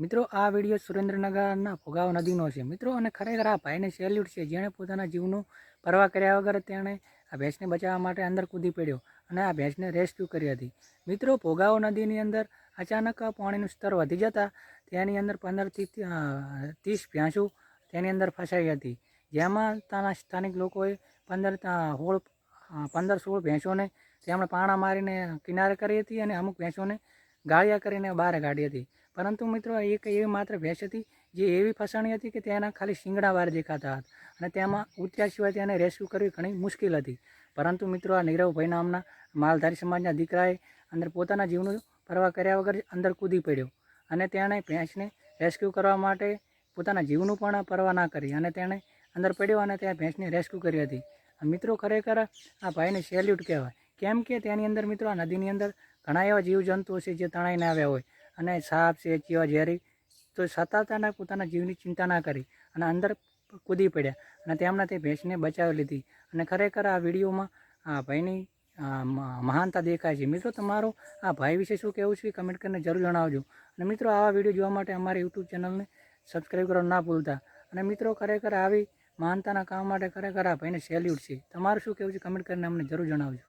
મિત્રો આ વિડીયો સુરેન્દ્રનગરના ભોગાવ નદીનો છે મિત્રો, અને ખરેખર આ ભાઈને સેલ્યુટ છે, જેણે પોતાના જીવનું પરવા કર્યા વગર તેણે આ ભેંસને બચાવવા માટે અંદર કૂદી પડ્યો અને આ ભેંસને રેસ્ક્યુ કરી હતી. મિત્રો ભોગાવ નદીની અંદર અચાનક પાણીનું સ્તર વધી જતાં તેની અંદર 15થી 30 ભેંસો તેની અંદર ફસાઈ હતી, જેમાં ત્યાંના સ્થાનિક લોકોએ 15-16 ભેંસોને તેમણે પાણા મારીને કિનારે કરી હતી અને અમુક ભેંસોને ગાળિયા કરીને બહાર કાઢી હતી. પરંતુ મિત્રો એક એવી માત્ર ભેંસ હતી જે એવી ફસાણી હતી કે તેના ખાલી શિંગડા બહાર દેખાતા હતા અને તેમાં ઉતર્યા સિવાય તેને રેસ્ક્યુ કરવી ઘણી મુશ્કેલ હતી. પરંતુ મિત્રો આ નીરવભાઈ નામના માલધારી સમાજના દીકરાએ અંદર પોતાના જીવનું પરવા કર્યા વગર અંદર કૂદી પડ્યો અને તેણે ભેંસને રેસ્ક્યુ કરવા માટે પોતાના જીવનું પણ પરવા ના કરી અને તેણે અંદર પડ્યો અને ત્યાં ભેંસને રેસ્ક્યુ કરી હતી. મિત્રો ખરેખર આ ભાઈને સેલ્યુટ કહેવાય, કેમ કે તેની અંદર મિત્રો આ નદીની અંદર ઘણા એવા જીવજંતુઓ છે જે તણાઈને આવ્યા હોય અને સાપ છે, ચીવા ઝેરી, તો છતાં તેને પોતાના જીવની ચિંતા ના કરી અને અંદર કૂદી પડ્યા અને તેમણે તે ભેંસને બચાવી લીધી. અને ખરેખર આ વિડીયોમાં આ ભાઈની મહાનતા દેખાય છે. મિત્રો તમારો આ ભાઈ વિશે શું કહેવું છે કમેન્ટ કરીને જરૂર જણાવજો. અને મિત્રો આવા વિડીયો જોવા માટે અમારી યુટ્યુબ ચેનલને સબસ્ક્રાઈબ કરવા ના ભૂલતા. અને મિત્રો ખરેખર આવી મહાનતાના કામ માટે ખરેખર આ ભાઈને સેલ્યુટ છે. તમારું શું કહેવું છે કમેન્ટ કરીને અમને જરૂર જણાવજો.